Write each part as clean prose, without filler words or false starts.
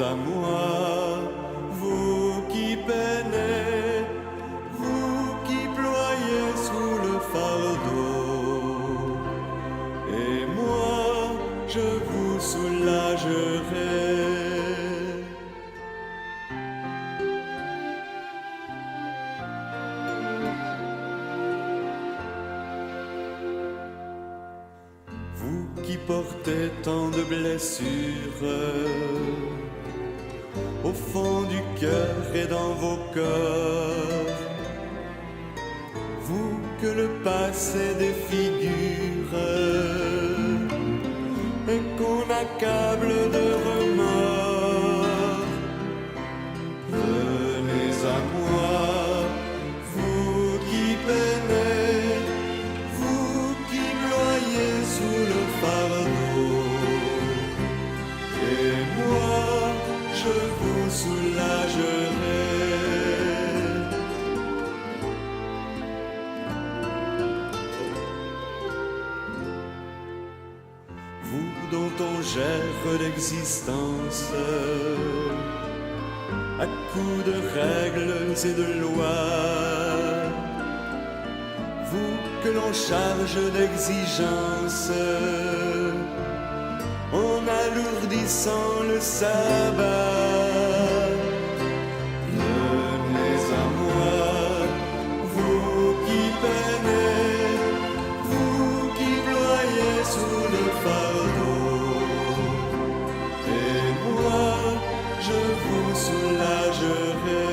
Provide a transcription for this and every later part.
à moi, vous qui peinez, vous qui ployez sous le fardeau, et moi je vous soulagerai. Vous qui portez tant de blessures au fond du cœur et dans vos corps, vous que le passé défigure et qu'on accable de remords, venez à moi, vous qui peinez, vous qui ployez sous le fardeau, et moi je vous soulagerai. Vous dont on gère l'existence à coups de règles et de lois, vous que l'on charge d'exigences en alourdissant le sabbat. Venez à moi, vous qui peinez, vous qui ployez sous le fardeau, et moi je vous soulagerai.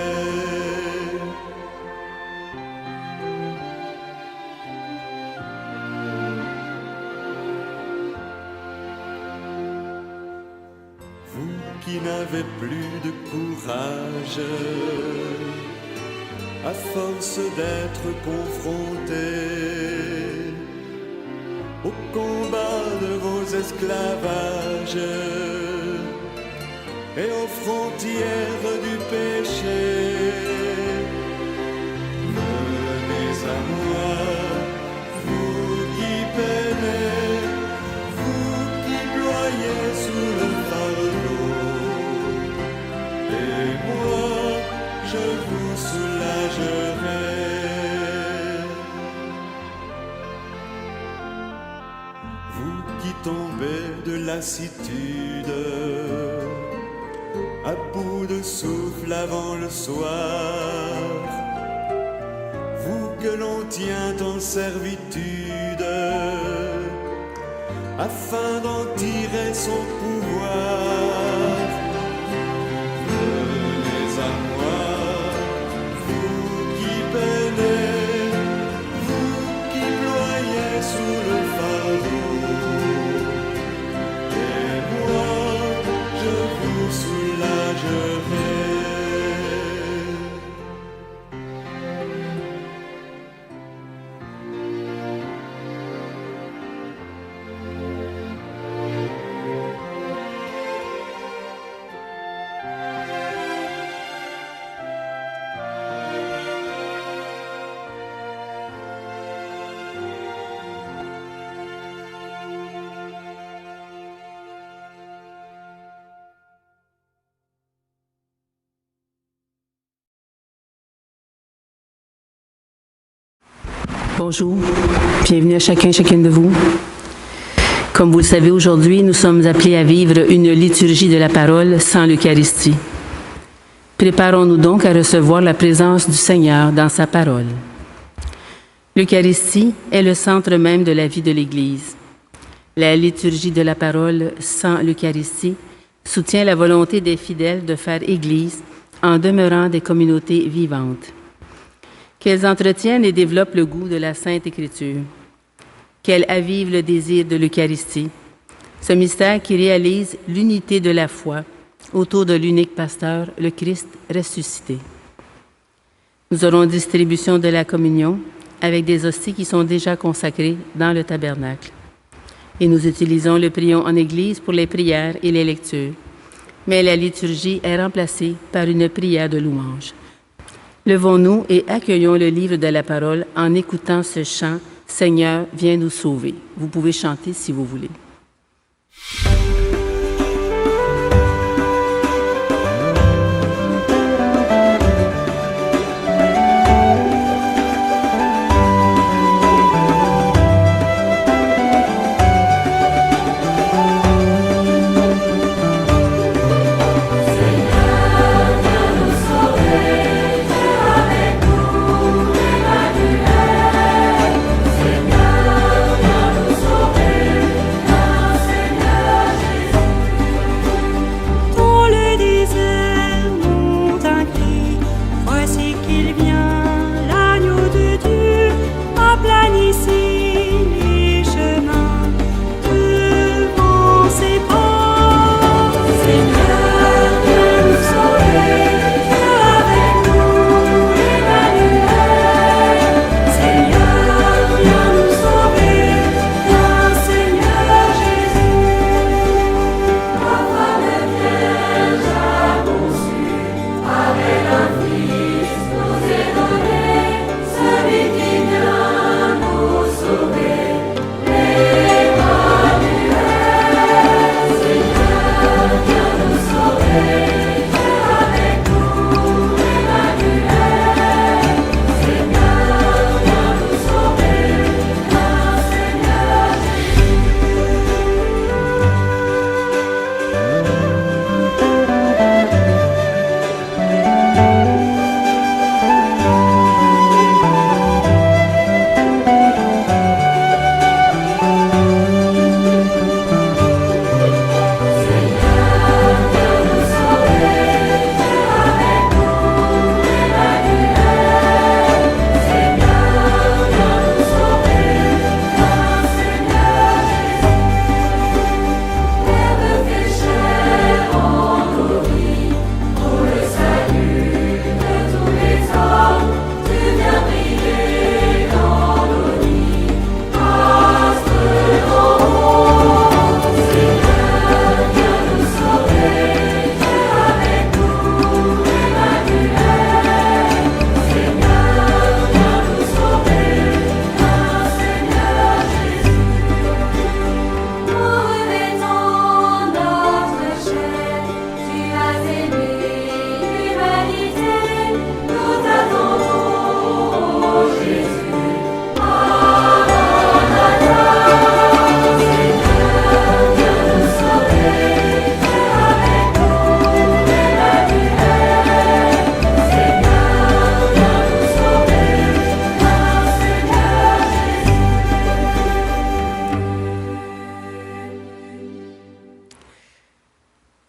Qui n'avait plus de courage à force d'être confronté au combat de vos esclavages et aux frontières du péché. Venez à moi, vous qui peinez, vous qui ployez sous le fardeau, et moi, je vous soulagerai. Vous qui tombez de lassitude, à bout de souffle avant le soir, vous que l'on tient en servitude, afin d'en tirer son pouvoir. Bonjour, bienvenue à chacune de vous. Comme vous le savez, aujourd'hui, nous sommes appelés à vivre une liturgie de la parole sans l'Eucharistie. Préparons-nous donc à recevoir la présence du Seigneur dans sa parole. L'Eucharistie est le centre même de la vie de l'Église. La liturgie de la parole sans l'Eucharistie soutient la volonté des fidèles de faire Église en demeurant des communautés vivantes. Qu'elles entretiennent et développent le goût de la Sainte Écriture, qu'elles avivent le désir de l'Eucharistie, ce mystère qui réalise l'unité de la foi autour de l'unique pasteur, le Christ ressuscité. Nous aurons distribution de la communion avec des hosties qui sont déjà consacrées dans le tabernacle. Et nous utilisons le prion en Église pour les prières et les lectures, mais la liturgie est remplacée par une prière de louange. Levons-nous et accueillons le livre de la parole en écoutant ce chant « Seigneur, viens nous sauver ». Vous pouvez chanter si vous voulez. il vient, l'agneau de Dieu, aplanissez les chemins devant ses pas. Seigneur, viens nous sauver, viens avec nous, Emmanuel. Seigneur, viens nous sauver, viens Seigneur Jésus. Papa de Vierge a conçu, avec un Fils nous est donné, celui qui vient nous sauver, l'Emmanuel. Seigneur, viens nous sauver, viens avec nous, Emmanuel. Seigneur, viens nous sauver, viens Seigneur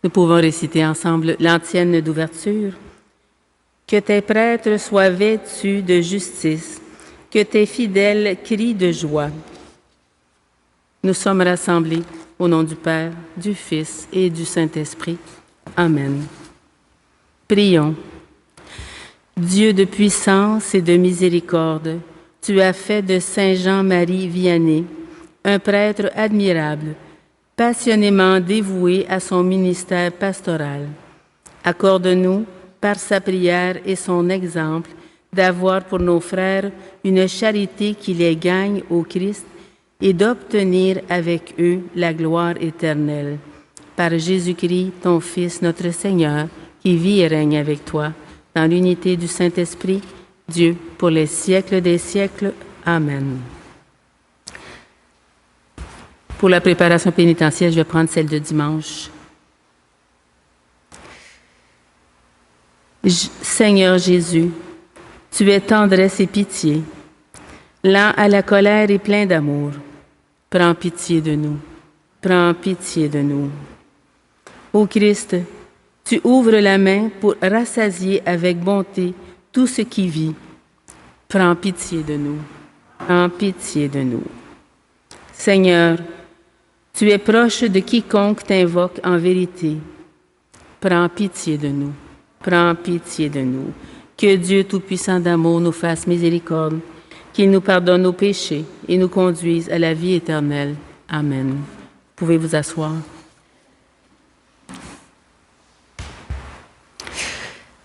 Nous pouvons réciter ensemble l'antienne d'ouverture. Que tes prêtres soient vêtus de justice, que tes fidèles crient de joie. Nous sommes rassemblés au nom du Père, du Fils et du Saint-Esprit. Amen. Prions. Dieu de puissance et de miséricorde, tu as fait de Saint Jean-Marie Vianney un prêtre admirable, passionnément dévoué à son ministère pastoral. Accorde-nous, par sa prière et son exemple, d'avoir pour nos frères une charité qui les gagne au Christ et d'obtenir avec eux la gloire éternelle. Par Jésus-Christ, ton Fils, notre Seigneur, qui vit et règne avec toi, dans l'unité du Saint-Esprit, Dieu, pour les siècles des siècles. Amen. Pour la préparation pénitentielle, je vais prendre celle de dimanche. Seigneur Jésus, tu es tendresse et pitié, lent à la colère et plein d'amour. Prends pitié de nous, prends pitié de nous. Ô Christ, tu ouvres la main pour rassasier avec bonté tout ce qui vit. Prends pitié de nous, prends pitié de nous. Seigneur, tu es proche de quiconque t'invoque en vérité. Prends pitié de nous, prends pitié de nous. Que Dieu Tout-Puissant d'amour nous fasse miséricorde, qu'il nous pardonne nos péchés et nous conduise à la vie éternelle. Amen. Vous pouvez vous asseoir.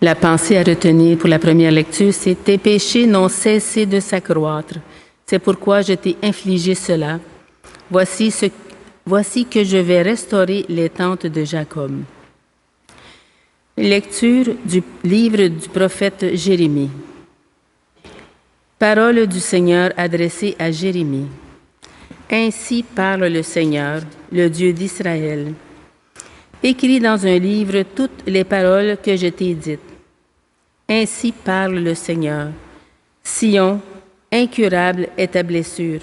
La pensée à retenir pour la première lecture, c'est « Tes péchés n'ont cessé de s'accroître. C'est pourquoi je t'ai infligé cela. Voici que je vais restaurer les tentes de Jacob. » Lecture du livre du prophète Jérémie. Parole du Seigneur adressée à Jérémie. Ainsi parle le Seigneur, le Dieu d'Israël. Écris dans un livre toutes les paroles que je t'ai dites. Ainsi parle le Seigneur. Sion, incurable est ta blessure,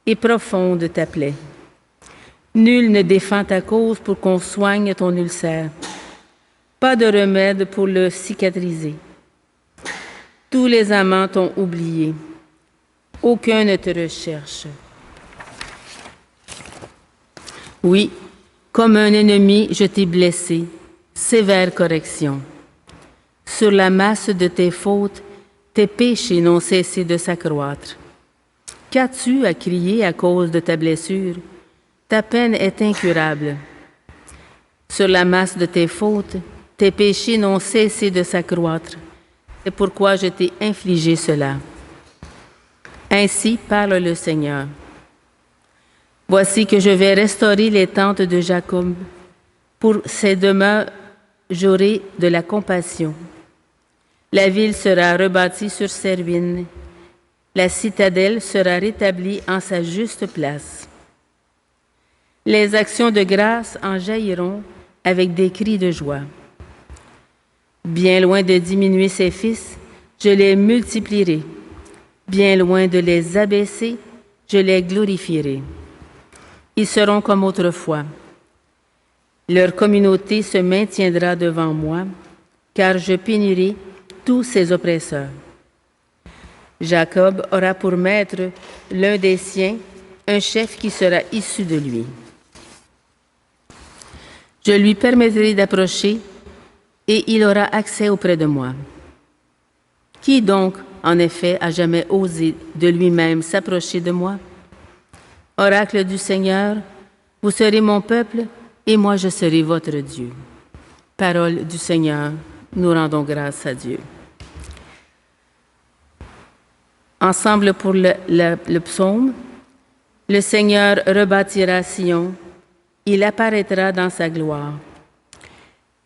et profonde ta plaie. Nul ne défend ta cause pour qu'on soigne ton ulcère. Pas de remède pour le cicatriser. Tous les amants t'ont oublié. Aucun ne te recherche. Oui, comme un ennemi, je t'ai blessé. Sévère correction. Sur la masse de tes fautes, tes péchés n'ont cessé de s'accroître. Qu'as-tu à crier à cause de ta blessure? Ta peine est incurable. Sur la masse de tes fautes, tes péchés n'ont cessé de s'accroître. C'est pourquoi je t'ai infligé cela. Ainsi parle le Seigneur. Voici que je vais restaurer les tentes de Jacob. Pour ses demeures, j'aurai de la compassion. La ville sera rebâtie sur ses ruines. La citadelle sera rétablie en sa juste place. Les actions de grâce en jailliront avec des cris de joie. Bien loin de diminuer ses fils, je les multiplierai. Bien loin de les abaisser, je les glorifierai. Ils seront comme autrefois. Leur communauté se maintiendra devant moi, car je punirai tous ses oppresseurs. Jacob aura pour maître l'un des siens, un chef qui sera issu de lui. Je lui permettrai d'approcher et il aura accès auprès de moi. Qui donc, en effet, a jamais osé de lui-même s'approcher de moi? Oracle du Seigneur, vous serez mon peuple et moi je serai votre Dieu. Parole du Seigneur, nous rendons grâce à Dieu. Ensemble pour le psaume, le Seigneur rebâtira Sion, il apparaîtra dans sa gloire.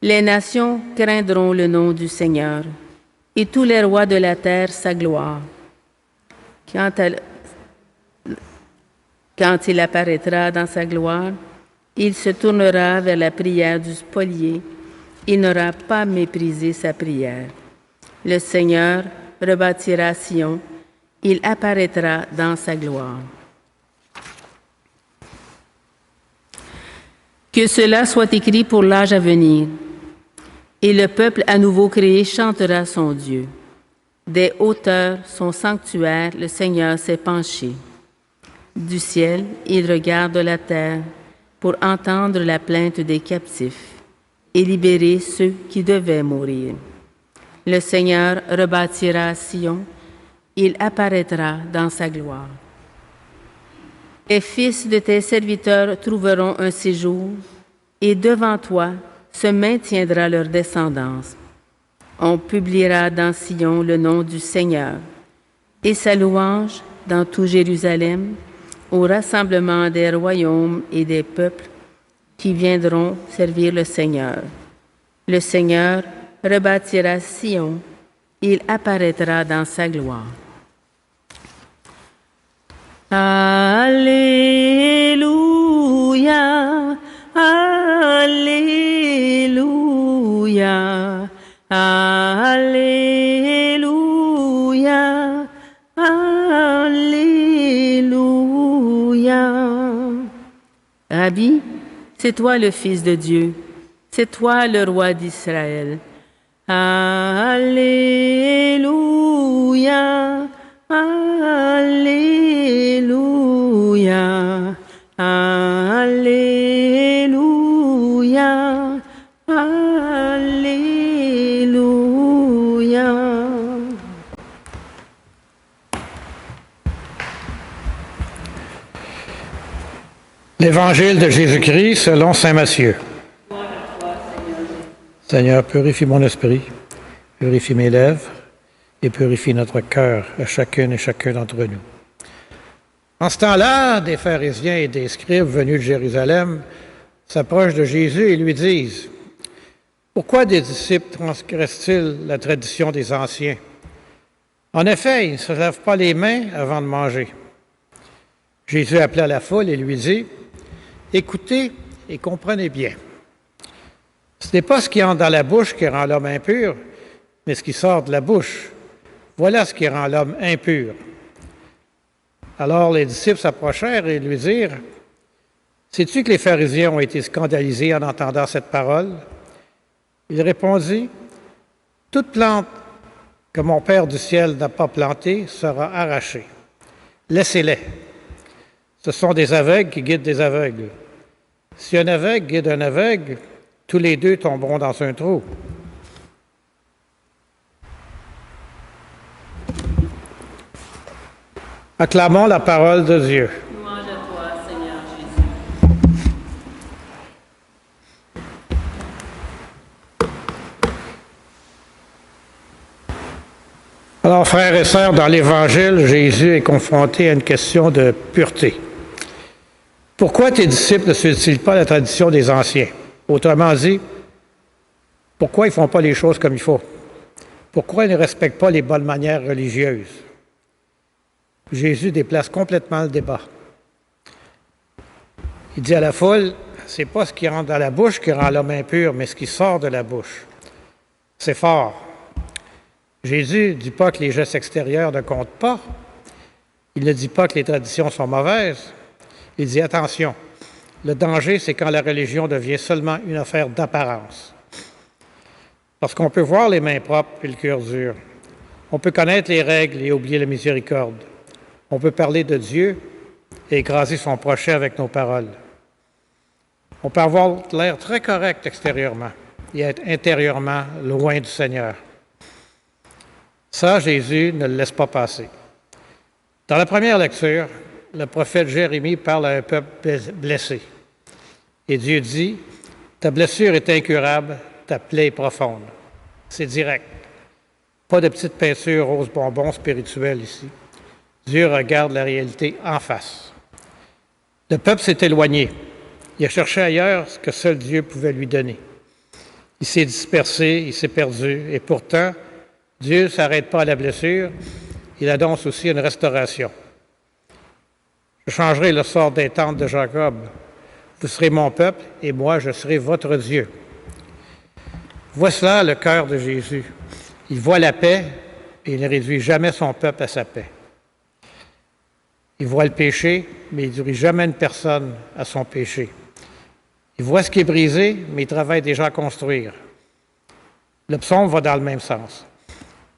Les nations craindront le nom du Seigneur, et tous les rois de la terre sa gloire. Quand il apparaîtra dans sa gloire, il se tournera vers la prière du spolié, il n'aura pas méprisé sa prière. Le Seigneur rebâtira Sion, il apparaîtra dans sa gloire. Que cela soit écrit pour l'âge à venir, et le peuple à nouveau créé chantera son Dieu. Des hauteurs, son sanctuaire, le Seigneur s'est penché. Du ciel, il regarde la terre pour entendre la plainte des captifs et libérer ceux qui devaient mourir. Le Seigneur rebâtira Sion, il apparaîtra dans sa gloire. Les fils de tes serviteurs trouveront un séjour, et devant toi se maintiendra leur descendance. On publiera dans Sion le nom du Seigneur, et sa louange dans tout Jérusalem, au rassemblement des royaumes et des peuples qui viendront servir le Seigneur. Le Seigneur rebâtira Sion, il apparaîtra dans sa gloire. Alléluia, Alléluia, Alléluia, Alléluia. Rabbi, c'est toi le Fils de Dieu, c'est toi le roi d'Israël. Alléluia, Alléluia, Alléluia, Alléluia. L'Évangile de Jésus-Christ selon saint Matthieu. Seigneur, purifie mon esprit, purifie mes lèvres et purifie notre cœur à chacune et chacun d'entre nous. En ce temps-là, des pharisiens et des scribes venus de Jérusalem s'approchent de Jésus et lui disent: « Pourquoi des disciples transgressent-ils la tradition des anciens? En effet, ils ne se lavent pas les mains avant de manger. » Jésus appela la foule et lui dit: « Écoutez et comprenez bien. Ce n'est pas ce qui entre dans la bouche qui rend l'homme impur, mais ce qui sort de la bouche. Voilà ce qui rend l'homme impur. » Alors les disciples s'approchèrent et lui dirent: « Sais-tu que les pharisiens ont été scandalisés en entendant cette parole? » Il répondit: « Toute plante que mon Père du ciel n'a pas planté sera arraché. Laissez-les. Ce sont des aveugles qui guident des aveugles. Si un aveugle guide un aveugle, tous les deux tomberont dans un trou. Acclamons la parole de Dieu. Louange à toi, Seigneur Jésus. Alors, frères et sœurs, dans l'Évangile, Jésus est confronté à une question de pureté. Pourquoi tes disciples ne suivent-ils pas la tradition des anciens? Autrement dit, pourquoi ils ne font pas les choses comme il faut? Pourquoi ils ne respectent pas les bonnes manières religieuses? Jésus déplace complètement le débat. Il dit à la foule, c'est pas ce qui rentre dans la bouche qui rend l'homme impur, mais ce qui sort de la bouche. C'est fort. Jésus ne dit pas que les gestes extérieurs ne comptent pas. Il ne dit pas que les traditions sont mauvaises. Il dit attention, le danger, c'est quand la religion devient seulement une affaire d'apparence. Parce qu'on peut voir les mains propres et le cœur dur. On peut connaître les règles et oublier la miséricorde. On peut parler de Dieu et écraser son prochain avec nos paroles. On peut avoir l'air très correct extérieurement et être intérieurement loin du Seigneur. Ça, Jésus ne le laisse pas passer. Dans la première lecture, le prophète Jérémie parle à un peuple blessé. Et Dieu dit, « Ta blessure est incurable, ta plaie est profonde. » C'est direct. Pas de petite peinture rose bonbon spirituelle ici. Dieu regarde la réalité en face. Le peuple s'est éloigné. Il a cherché ailleurs ce que seul Dieu pouvait lui donner. Il s'est dispersé, il s'est perdu, et pourtant, Dieu ne s'arrête pas à la blessure, il annonce aussi une restauration. Je changerai le sort des tentes de Jacob. Vous serez mon peuple, et moi, je serai votre Dieu. Voici là le cœur de Jésus. Il voit la paix, et il ne réduit jamais son peuple à sa paix. Il voit le péché, mais il ne dirige jamais une personne à son péché. Il voit ce qui est brisé, mais il travaille déjà à construire. Le psaume va dans le même sens.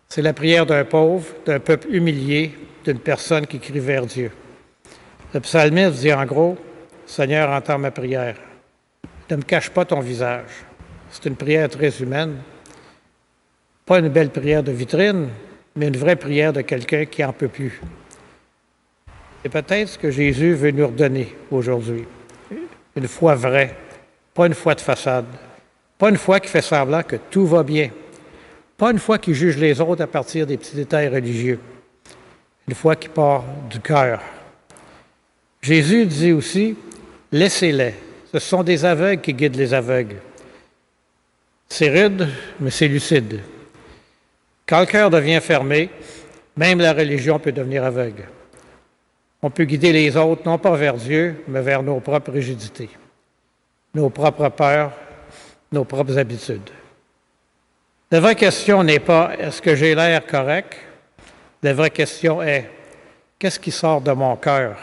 C'est la prière d'un pauvre, d'un peuple humilié, d'une personne qui crie vers Dieu. Le psalmiste dit en gros, « Seigneur, entends ma prière. Ne me cache pas ton visage. » C'est une prière très humaine. Pas une belle prière de vitrine, mais une vraie prière de quelqu'un qui n'en peut plus. C'est peut-être ce que Jésus veut nous redonner aujourd'hui. Une foi vraie, pas une foi de façade, pas une foi qui fait semblant que tout va bien, pas une foi qui juge les autres à partir des petits détails religieux, une foi qui part du cœur. Jésus dit aussi, « Laissez-les, ce sont des aveugles qui guident les aveugles. » C'est rude, mais c'est lucide. Quand le cœur devient fermé, même la religion peut devenir aveugle. On peut guider les autres, non pas vers Dieu, mais vers nos propres rigidités, nos propres peurs, nos propres habitudes. La vraie question n'est pas « est-ce que j'ai l'air correct ?» La vraie question est « qu'est-ce qui sort de mon cœur?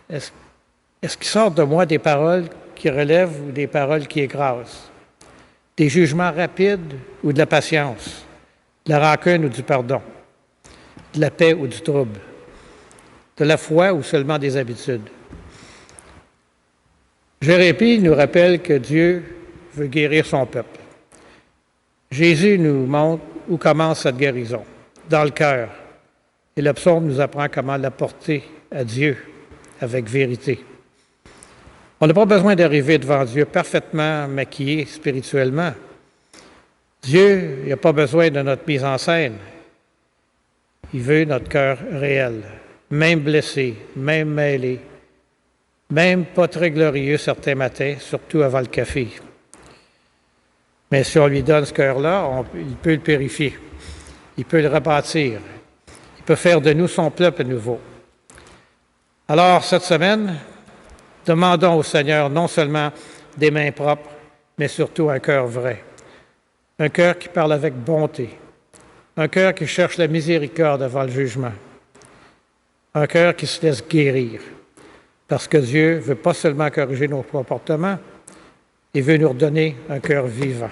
Est-ce qu'il sort de moi des paroles qui relèvent ou des paroles qui écrasent? Des jugements rapides ou de la patience? De la rancune ou du pardon? De la paix ou du trouble? De la foi ou seulement des habitudes? Jérémie nous rappelle que Dieu veut guérir son peuple. Jésus nous montre où commence cette guérison, dans le cœur. Et le psaume nous apprend comment l'apporter à Dieu avec vérité. On n'a pas besoin d'arriver devant Dieu parfaitement maquillé spirituellement. Dieu n'a pas besoin de notre mise en scène. Il veut notre cœur réel, même blessé, même mêlé, même pas très glorieux certains matins, surtout avant le café. Mais si on lui donne ce cœur-là, il peut le purifier, il peut le rebâtir, il peut faire de nous son peuple à nouveau. Alors, cette semaine, demandons au Seigneur non seulement des mains propres, mais surtout un cœur vrai. Un cœur qui parle avec bonté. Un cœur qui cherche la miséricorde avant le jugement. Un cœur qui se laisse guérir. Parce que Dieu ne veut pas seulement corriger nos comportements, il veut nous redonner un cœur vivant.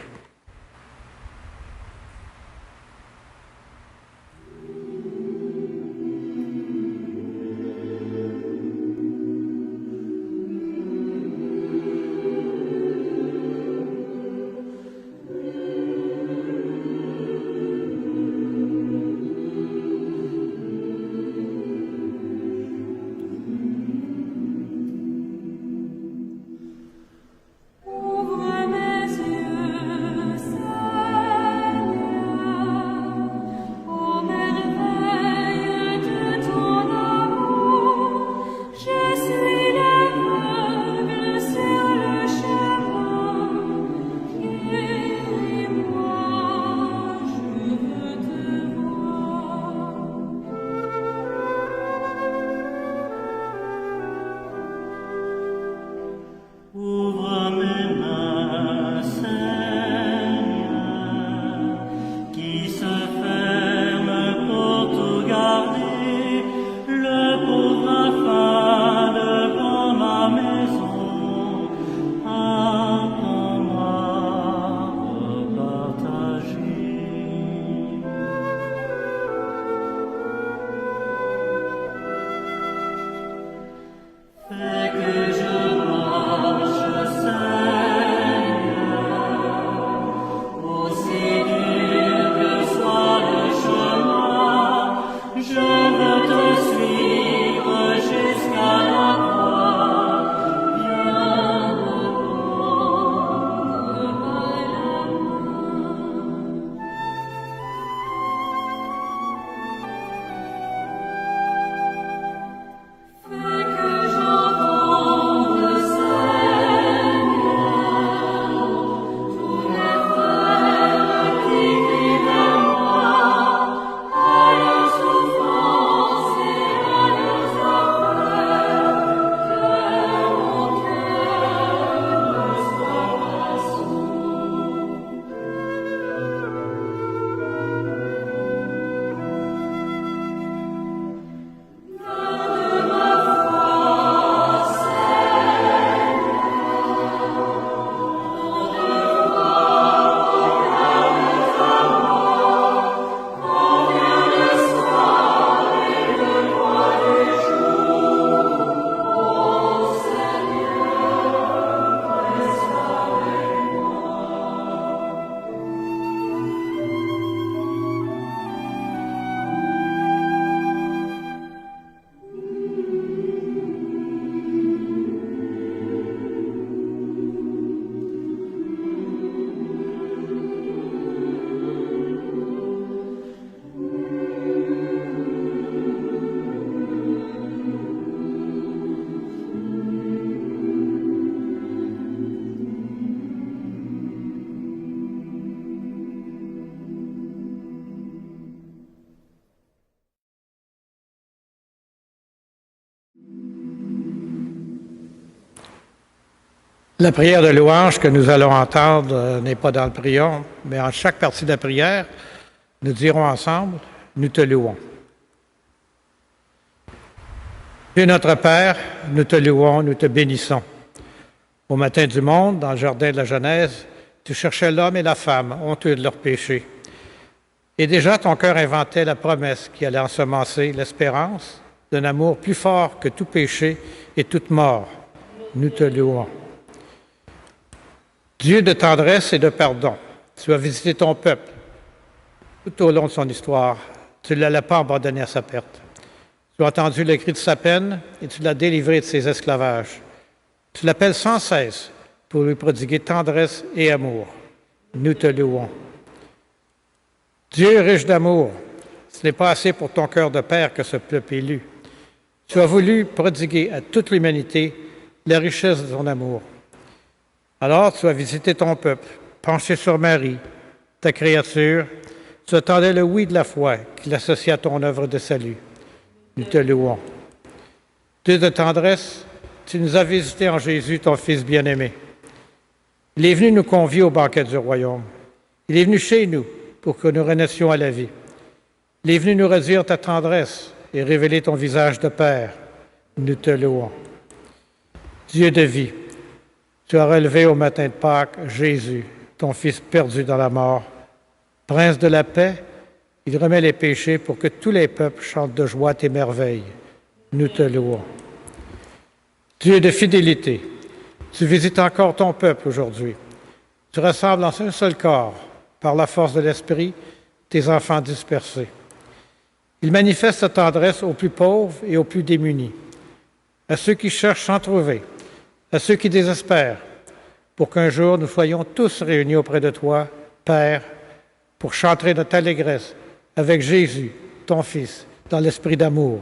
La prière de louange que nous allons entendre n'est pas dans le prion, mais en chaque partie de la prière, nous dirons ensemble, nous te louons. Dieu notre Père, nous te louons, nous te bénissons. Au matin du monde, dans le jardin de la Genèse, tu cherchais l'homme et la femme, honteux de leurs péchés. Et déjà ton cœur inventait la promesse qui allait ensemencer l'espérance d'un amour plus fort que tout péché et toute mort. Nous te louons. Dieu de tendresse et de pardon, tu as visité ton peuple tout au long de son histoire. Tu ne l'as pas abandonné à sa perte. Tu as entendu le cri de sa peine et tu l'as délivré de ses esclavages. Tu l'appelles sans cesse pour lui prodiguer tendresse et amour. Nous te louons. Dieu riche d'amour, ce n'est pas assez pour ton cœur de père que ce peuple élu. Tu as voulu prodiguer à toute l'humanité la richesse de ton amour. Alors tu as visité ton peuple, penché sur Marie, ta créature. Tu attendais le oui de la foi qui l'associe à ton œuvre de salut. Nous te louons. Dieu de tendresse, tu nous as visités en Jésus, ton Fils bien-aimé. Il est venu nous convier au banquet du royaume. Il est venu chez nous pour que nous renaissions à la vie. Il est venu nous redire ta tendresse et révéler ton visage de Père. Nous te louons. Dieu de vie, tu as relevé au matin de Pâques Jésus, ton Fils perdu dans la mort. Prince de la paix, il remet les péchés pour que tous les peuples chantent de joie tes merveilles. Nous te louons. Dieu de fidélité, tu visites encore ton peuple aujourd'hui. Tu rassembles en un seul corps, par la force de l'Esprit, tes enfants dispersés. Il manifeste ta tendresse aux plus pauvres et aux plus démunis, à ceux qui cherchent sans trouver, à ceux qui désespèrent, pour qu'un jour nous soyons tous réunis auprès de toi, Père, pour chanter notre allégresse avec Jésus, ton Fils, dans l'esprit d'amour.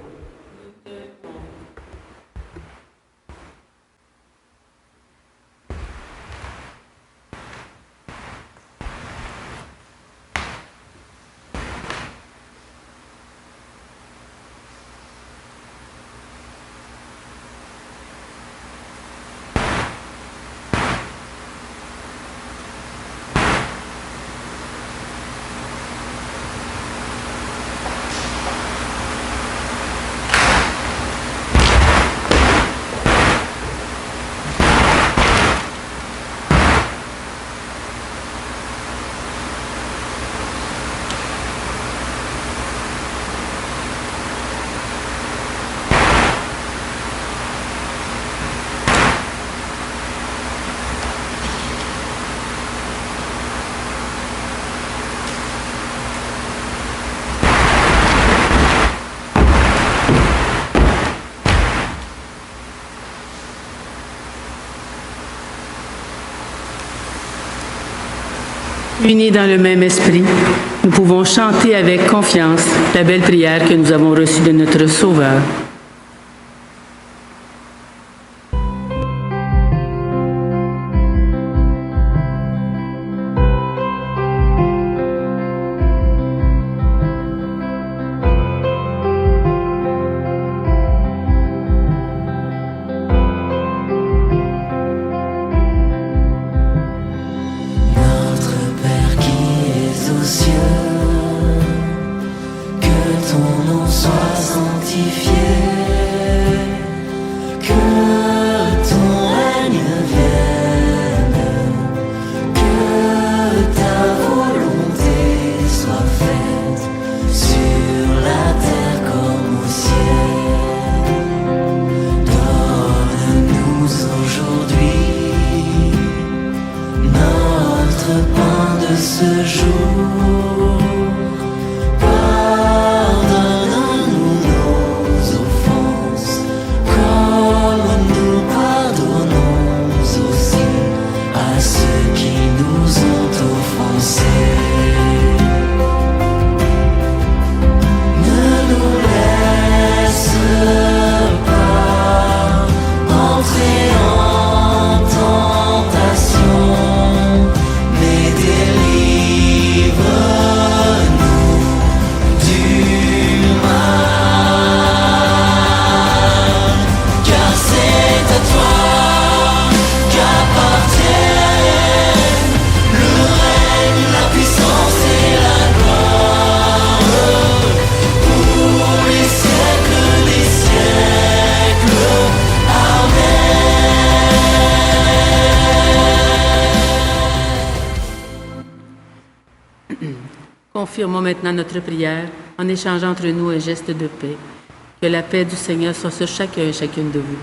Unis dans le même esprit, nous pouvons chanter avec confiance la belle prière que nous avons reçue de notre Sauveur. Pardonne-nous nos offenses, confirmons maintenant notre prière en échangeant entre nous un geste de paix. Que la paix du Seigneur soit sur chacun et chacune de vous.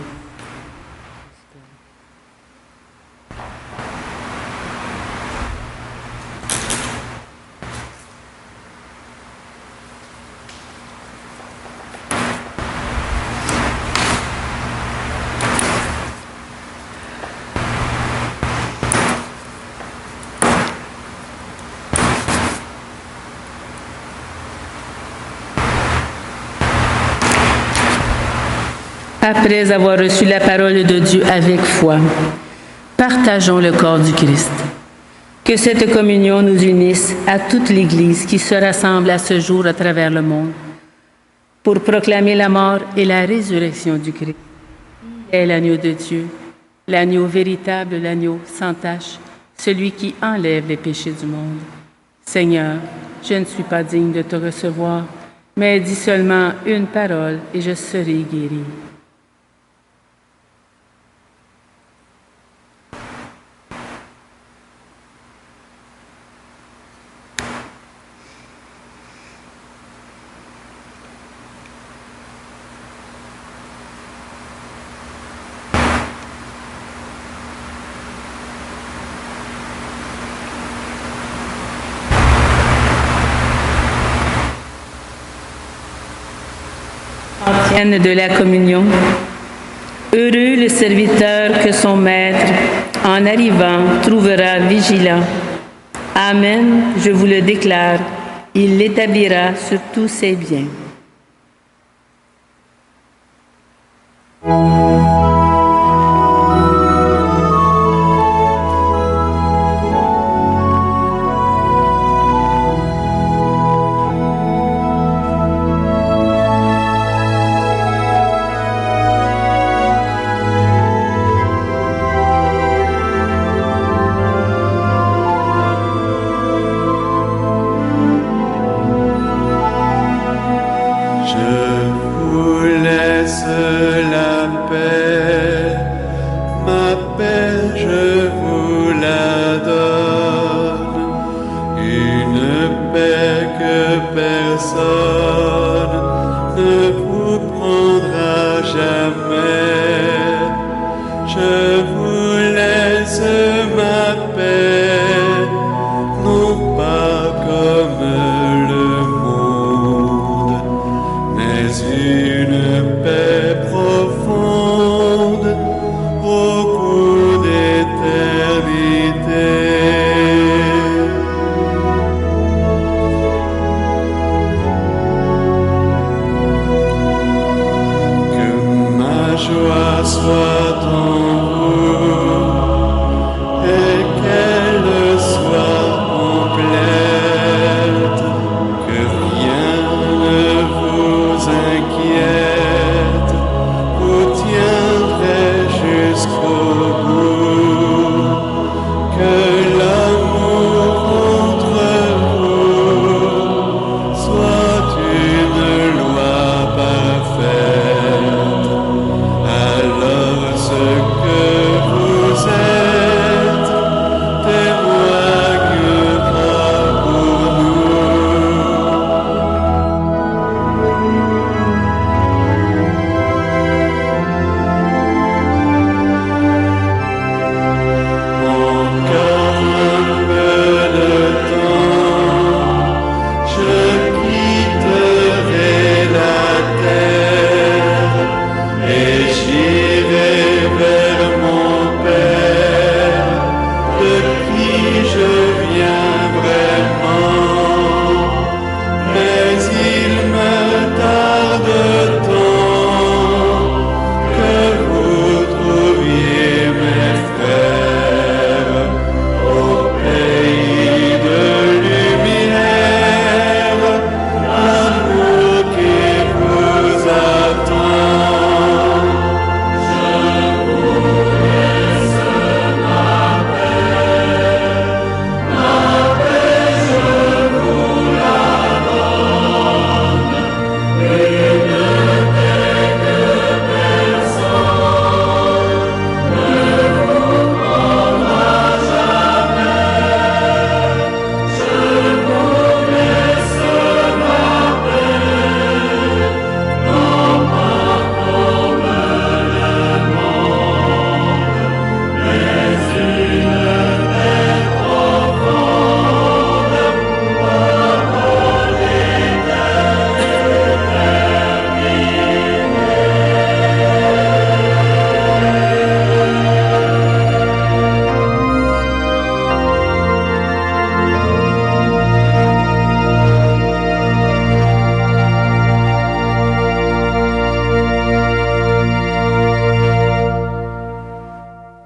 Après avoir reçu la parole de Dieu avec foi, partageons le corps du Christ. Que cette communion nous unisse à toute l'Église qui se rassemble à ce jour à travers le monde pour proclamer la mort et la résurrection du Christ. Il est l'agneau de Dieu, l'agneau véritable, l'agneau sans tache, celui qui enlève les péchés du monde. Seigneur, je ne suis pas digne de te recevoir, mais dis seulement une parole et je serai guéri. Tienne de la communion. Heureux le serviteur que son maître, en arrivant, trouvera vigilant. Amen, je vous le déclare, il l'établira sur tous ses biens. Inquiète.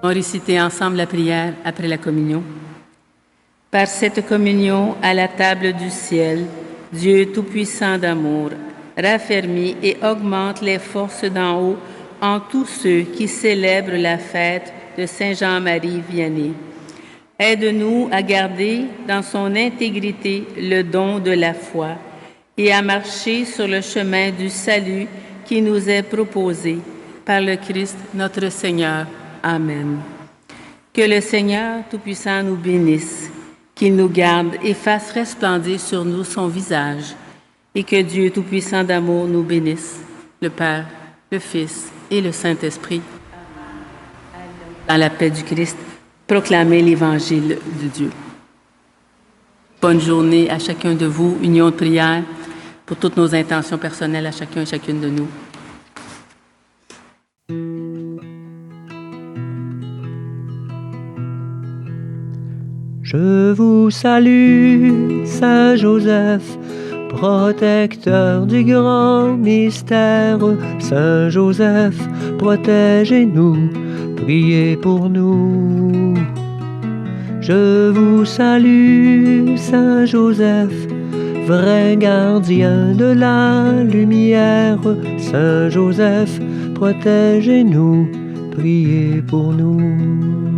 On réciter ensemble la prière après la communion. Par cette communion à la table du ciel, Dieu Tout-Puissant d'amour raffermit et augmente les forces d'en haut en tous ceux qui célèbrent la fête de Saint Jean-Marie Vianney. Aide-nous à garder dans son intégrité le don de la foi et à marcher sur le chemin du salut qui nous est proposé par le Christ notre Seigneur. Amen. Que le Seigneur Tout-Puissant nous bénisse, qu'il nous garde et fasse resplendir sur nous son visage, et que Dieu Tout-Puissant d'amour nous bénisse, le Père, le Fils et le Saint-Esprit. Dans la paix du Christ, proclamez l'Évangile de Dieu. Bonne journée à chacun de vous, union de prière pour toutes nos intentions personnelles à chacun et chacune de nous. Je vous salue, Saint Joseph, protecteur du grand mystère. Saint Joseph, protégez-nous, priez pour nous. Je vous salue, Saint Joseph, vrai gardien de la lumière. Saint Joseph, protégez-nous, priez pour nous.